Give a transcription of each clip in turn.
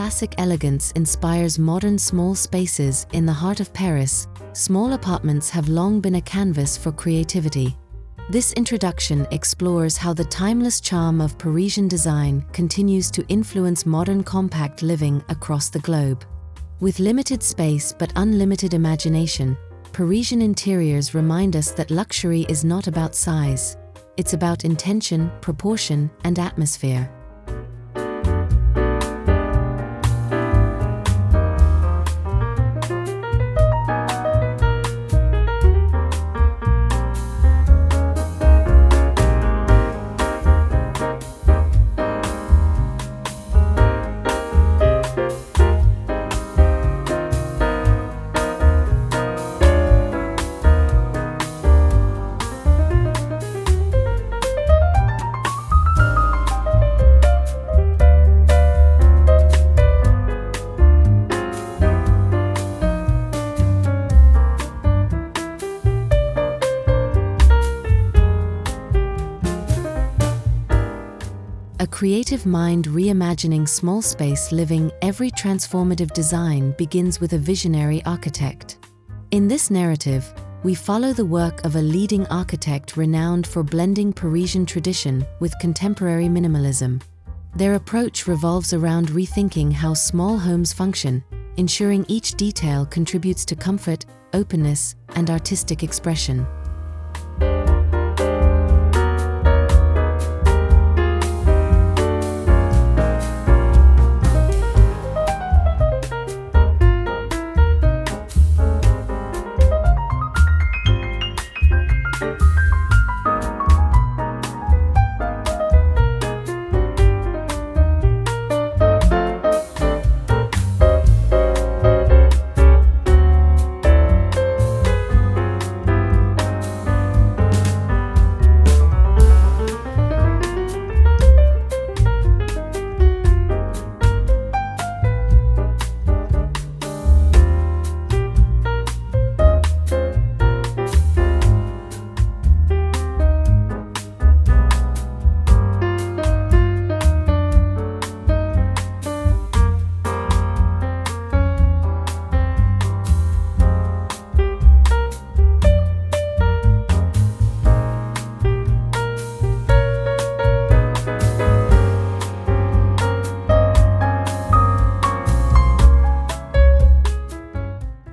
classic elegance inspires modern small spaces in the heart of Paris, small apartments have long been a canvas for creativity. This introduction explores how the timeless charm of Parisian design continues to influence modern compact living across the globe. With limited space but unlimited imagination, Parisian interiors remind us that luxury is not about size. It's about intention, proportion, and atmosphere. A creative mind reimagining small space living. Every transformative design begins with a visionary architect. In this narrative, we follow the work of a leading architect renowned for blending Parisian tradition with contemporary minimalism. Their approach revolves around rethinking how small homes function, ensuring each detail contributes to comfort, openness, and artistic expression.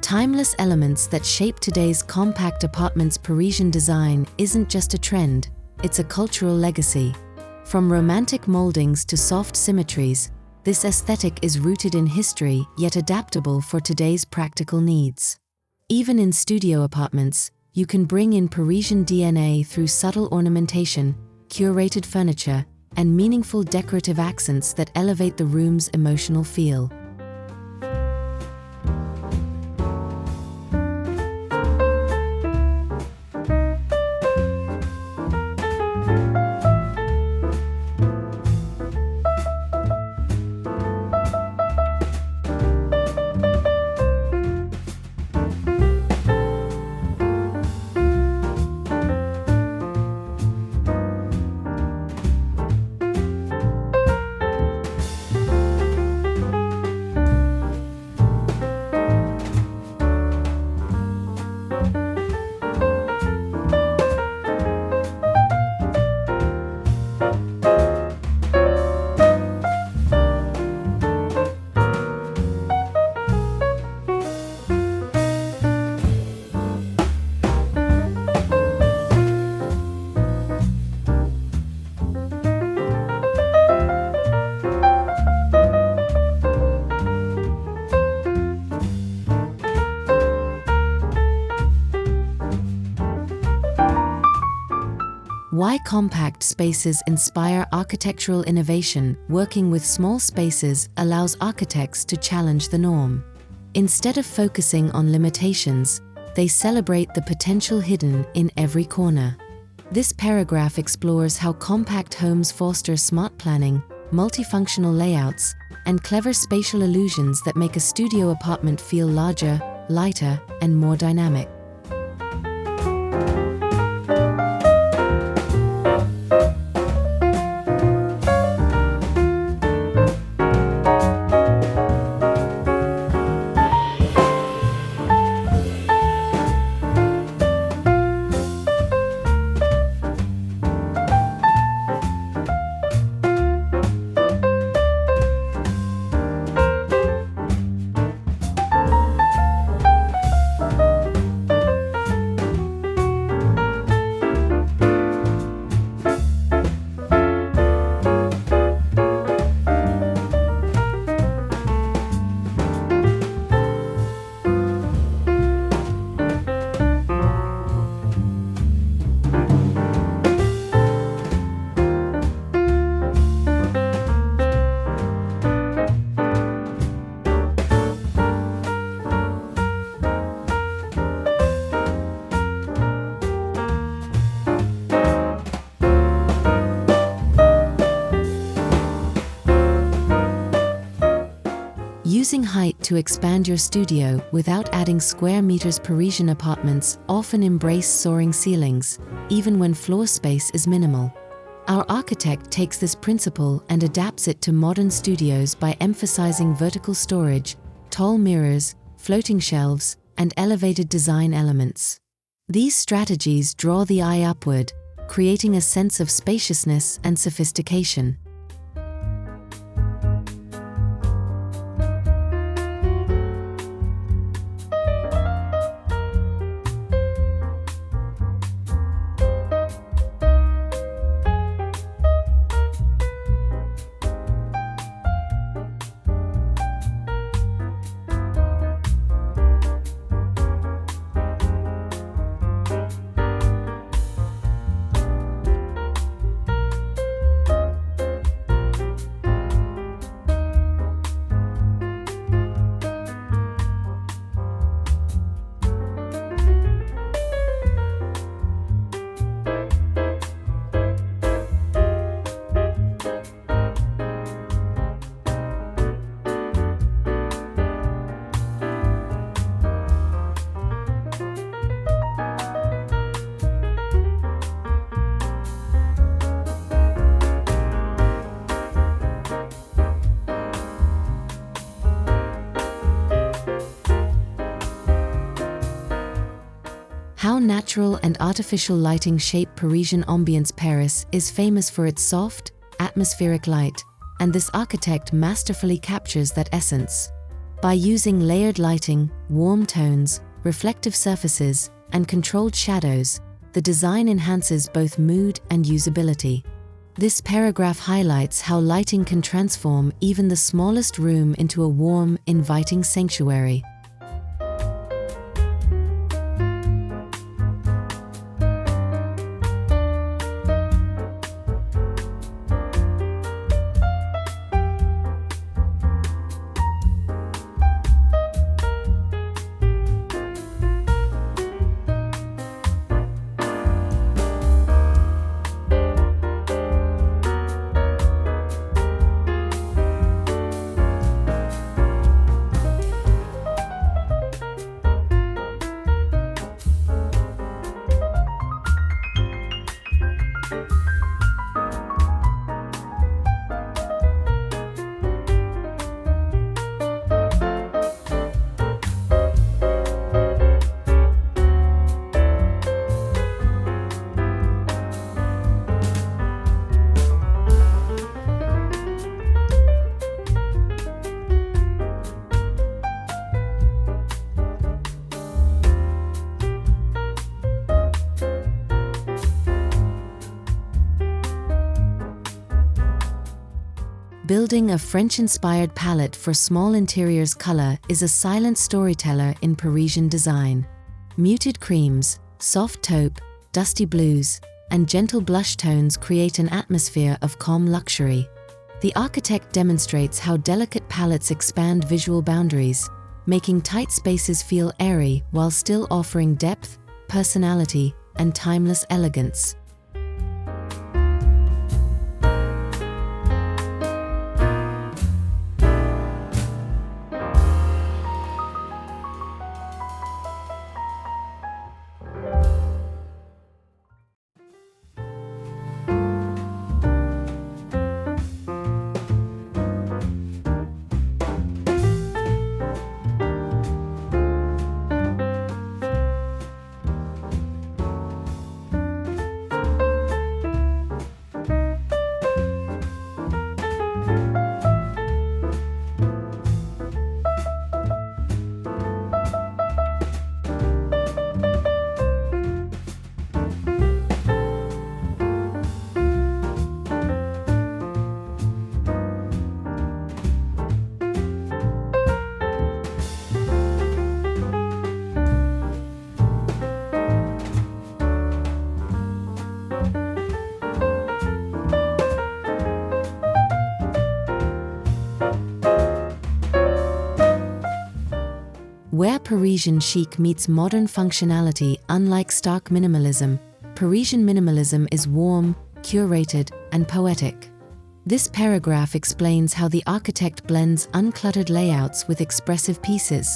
Timeless elements that shape today's compact apartments. Parisian design isn't just a trend, it's a cultural legacy. From romantic moldings to soft symmetries, this aesthetic is rooted in history yet adaptable for today's practical needs. Even in studio apartments, you can bring in Parisian DNA through subtle ornamentation, curated furniture, and meaningful decorative accents that elevate the room's emotional feel. Why compact spaces inspire architectural innovation. Working with small spaces allows architects to challenge the norm. Instead of focusing on limitations, they celebrate the potential hidden in every corner. This paragraph explores how compact homes foster smart planning, multifunctional layouts, and clever spatial illusions that make a studio apartment feel larger, lighter, and more dynamic. Using height to expand your studio without adding square meters. Parisian apartments often embrace soaring ceilings, even when floor space is minimal. Our architect takes this principle and adapts it to modern studios by emphasizing vertical storage, tall mirrors, floating shelves, and elevated design elements. These strategies draw the eye upward, creating a sense of spaciousness and sophistication. How natural and artificial lighting shape Parisian ambience. Paris is famous for its soft, atmospheric light, and this architect masterfully captures that essence. By using layered lighting, warm tones, reflective surfaces, and controlled shadows, the design enhances both mood and usability. This paragraph highlights how lighting can transform even the smallest room into a warm, inviting sanctuary. Building a French-inspired palette for small interiors. Color is a silent storyteller in Parisian design. Muted creams, soft taupe, dusty blues, and gentle blush tones create an atmosphere of calm luxury. The architect demonstrates how delicate palettes expand visual boundaries, making tight spaces feel airy while still offering depth, personality, and timeless elegance. Where Parisian chic meets modern functionality. Unlike stark minimalism, Parisian minimalism is warm, curated, and poetic. This paragraph explains how the architect blends uncluttered layouts with expressive pieces,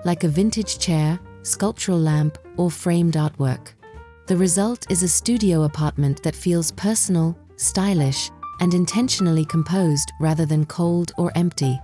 like a vintage chair, sculptural lamp, or framed artwork. The result is a studio apartment that feels personal, stylish, and intentionally composed rather than cold or empty.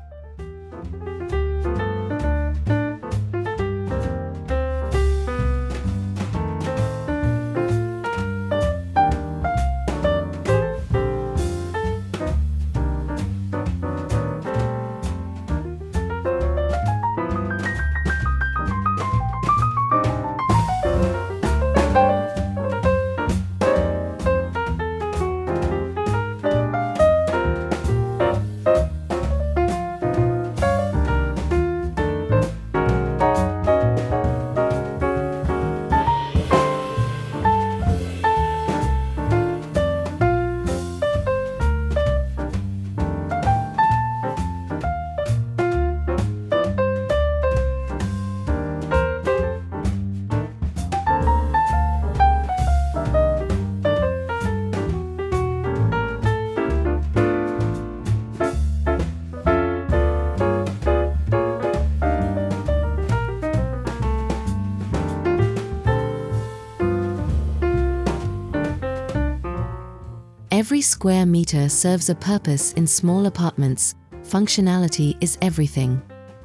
Every square meter serves a purpose in small apartments. Functionality is everything.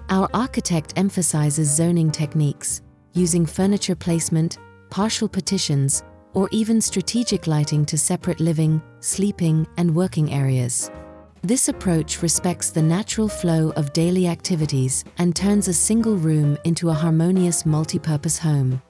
Our architect emphasizes zoning techniques, using furniture placement, partial partitions, or even strategic lighting to separate living, sleeping, and working areas. This approach respects the natural flow of daily activities and turns a single room into a harmonious multi-purpose home.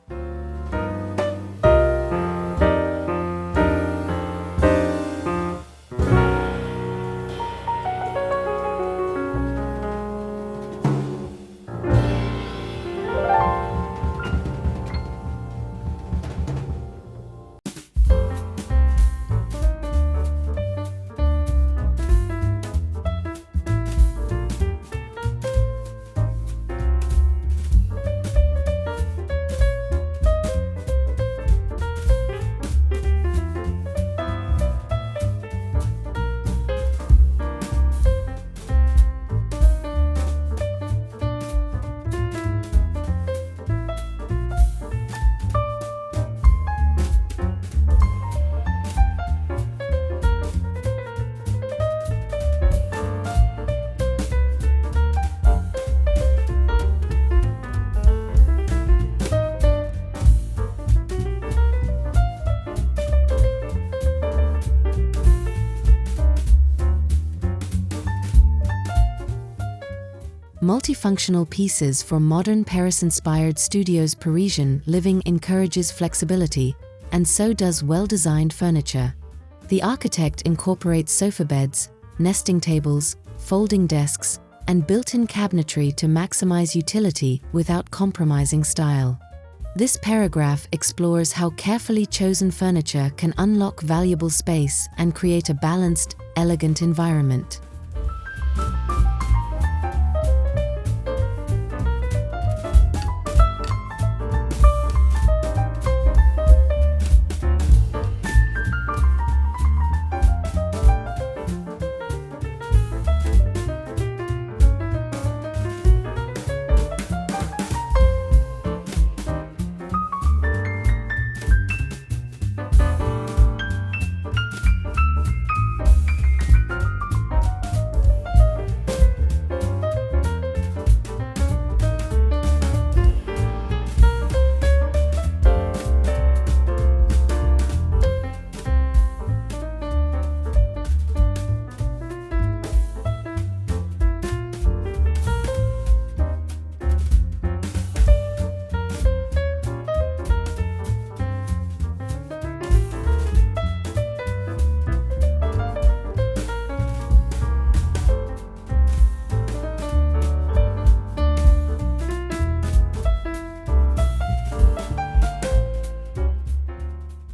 Multifunctional pieces for modern Paris-inspired studios. Parisian living encourages flexibility, and so does well-designed furniture. The architect incorporates sofa beds, nesting tables, folding desks, and built-in cabinetry to maximize utility without compromising style. This paragraph explores how carefully chosen furniture can unlock valuable space and create a balanced, elegant environment.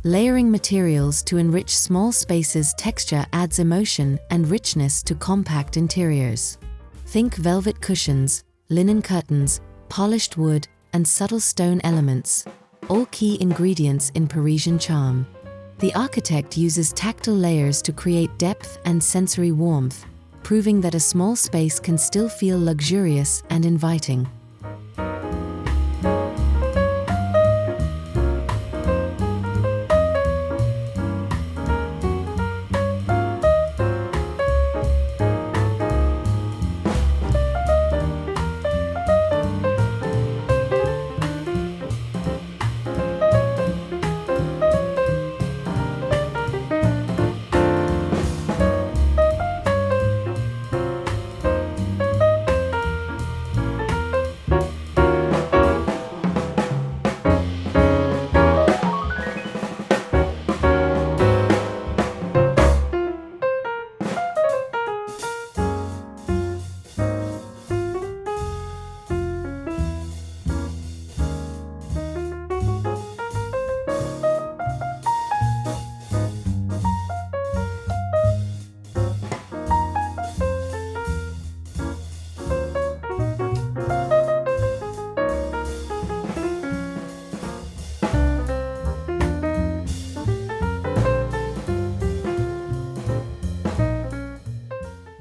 Layering materials to enrich small spaces. Texture adds emotion and richness to compact interiors. Think velvet cushions, linen curtains, polished wood, and subtle stone elements, all key ingredients in Parisian charm. The architect uses tactile layers to create depth and sensory warmth, proving that a small space can still feel luxurious and inviting.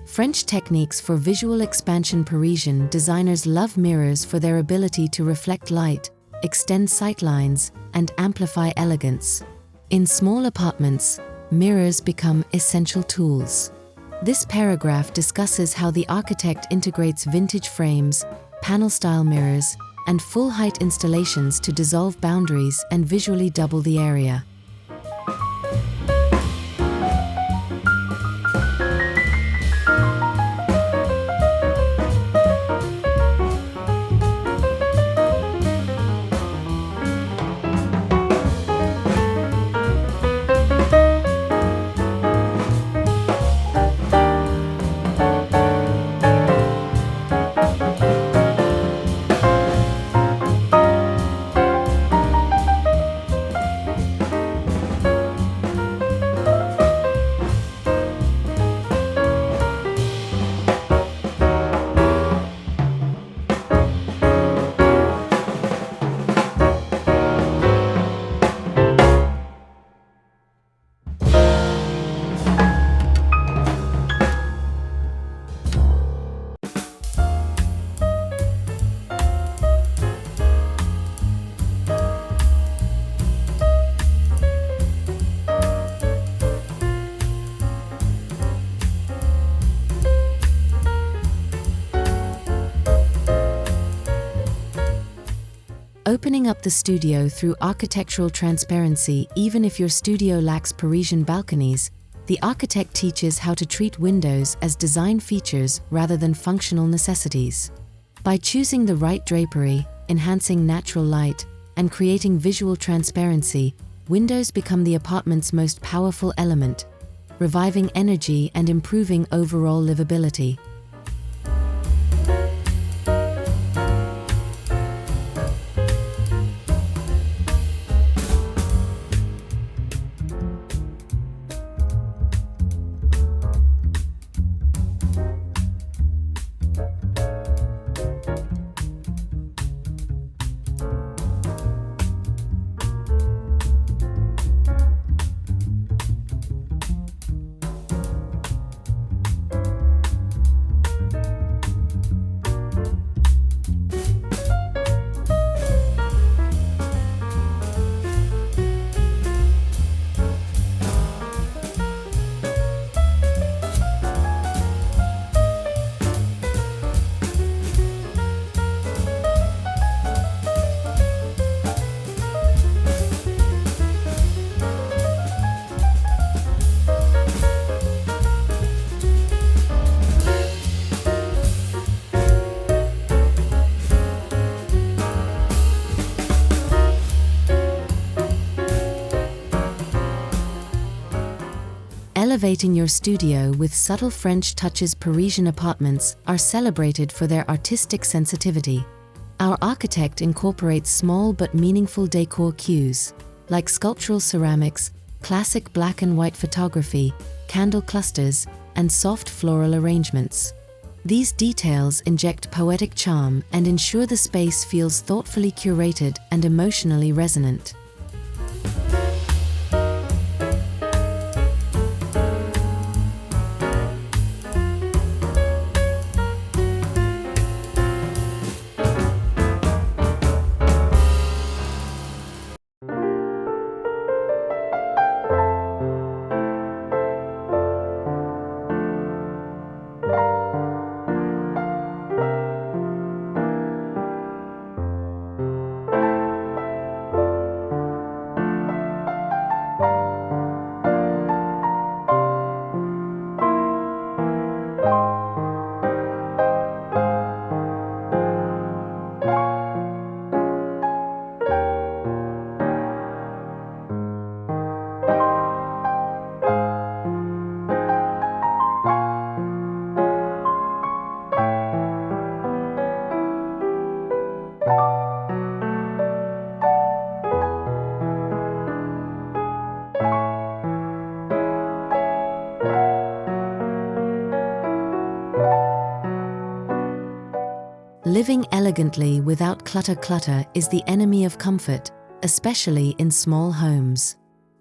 French techniques for visual expansion. Parisian designers love mirrors for their ability to reflect light, extend sightlines, and amplify elegance. In small apartments, mirrors become essential tools. This paragraph discusses how the architect integrates vintage frames, panel-style mirrors, and full-height installations to dissolve boundaries and visually double the area. Opening up the studio through architectural transparency. Even if your studio lacks Parisian balconies, the architect teaches how to treat windows as design features rather than functional necessities. By choosing the right drapery, enhancing natural light, and creating visual transparency, windows become the apartment's most powerful element, reviving energy and improving overall livability. Elevating your studio with subtle French touches. Parisian apartments are celebrated for their artistic sensitivity. Our architect incorporates small but meaningful decor cues, like sculptural ceramics, classic black and white photography, candle clusters, and soft floral arrangements. These details inject poetic charm and ensure the space feels thoughtfully curated and emotionally resonant. Living elegantly without clutter is the enemy of comfort, especially in small homes.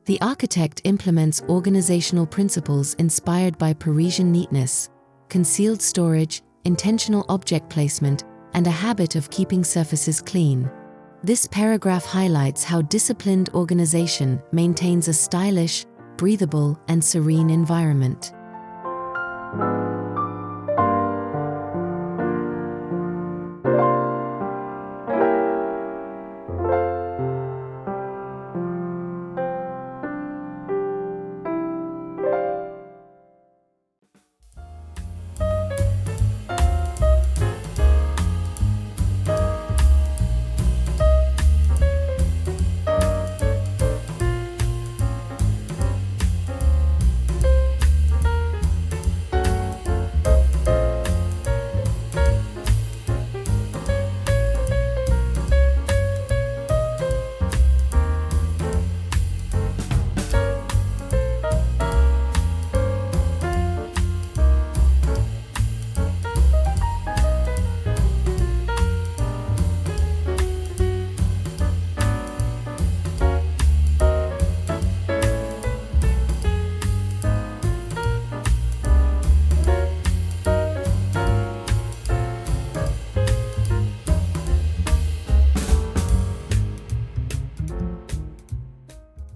The architect implements organizational principles inspired by Parisian neatness, concealed storage, intentional object placement, and a habit of keeping surfaces clean. This paragraph highlights how disciplined organization maintains a stylish, breathable, and serene environment.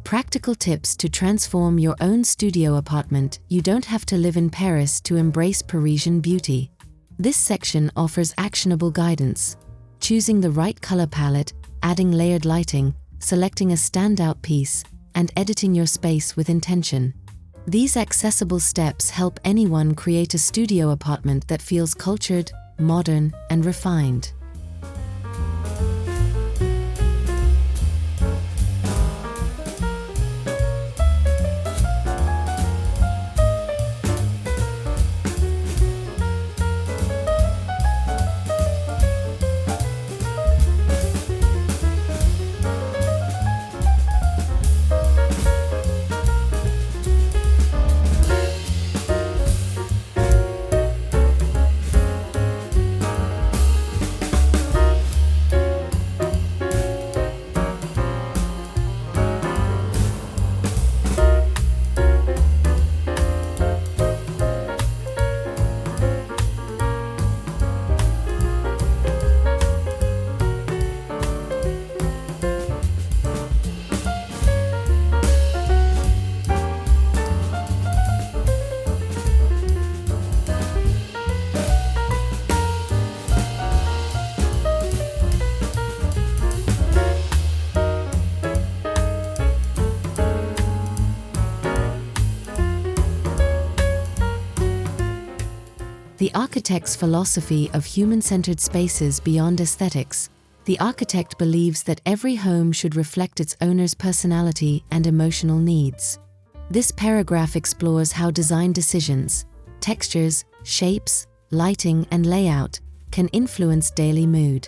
Practical tips to transform your own studio apartment. You don't have to live in Paris to embrace Parisian beauty. This section offers actionable guidance. Choosing the right color palette, adding layered lighting, selecting a standout piece, and editing your space with intention. These accessible steps help anyone create a studio apartment that feels cultured, modern, and refined. The architect's philosophy of human-centered spaces beyond aesthetics. The architect believes that every home should reflect its owner's personality and emotional needs. This paragraph explores how design decisions, textures, shapes, lighting, and layout can influence daily mood.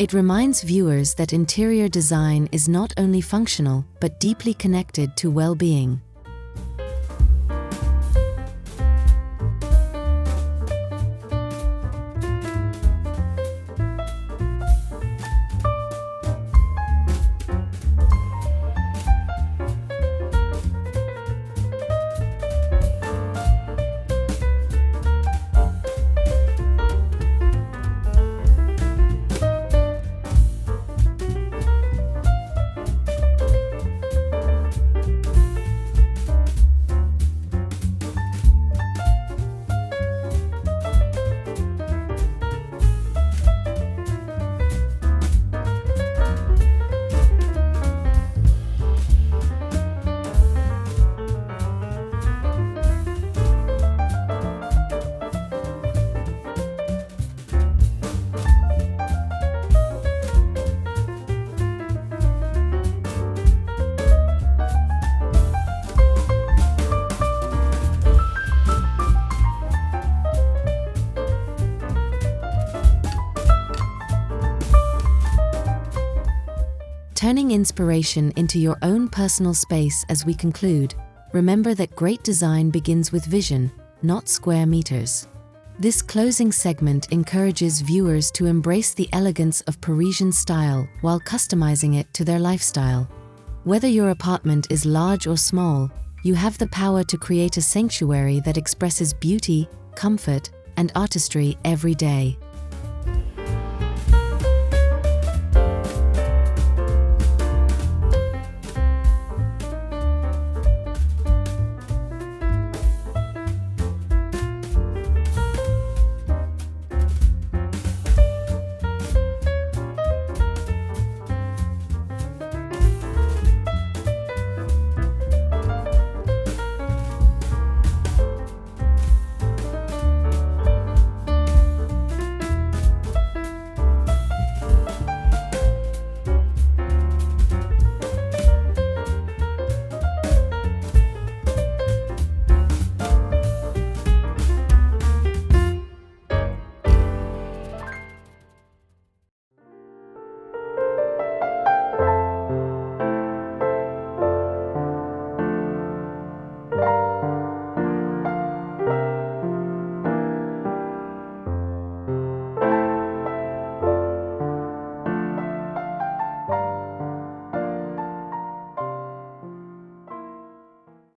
It reminds viewers that interior design is not only functional but deeply connected to well-being. Turning inspiration into your own personal space. As we conclude, remember that great design begins with vision, not square meters. This closing segment encourages viewers to embrace the elegance of Parisian style while customizing it to their lifestyle. Whether your apartment is large or small, you have the power to create a sanctuary that expresses beauty, comfort, and artistry every day.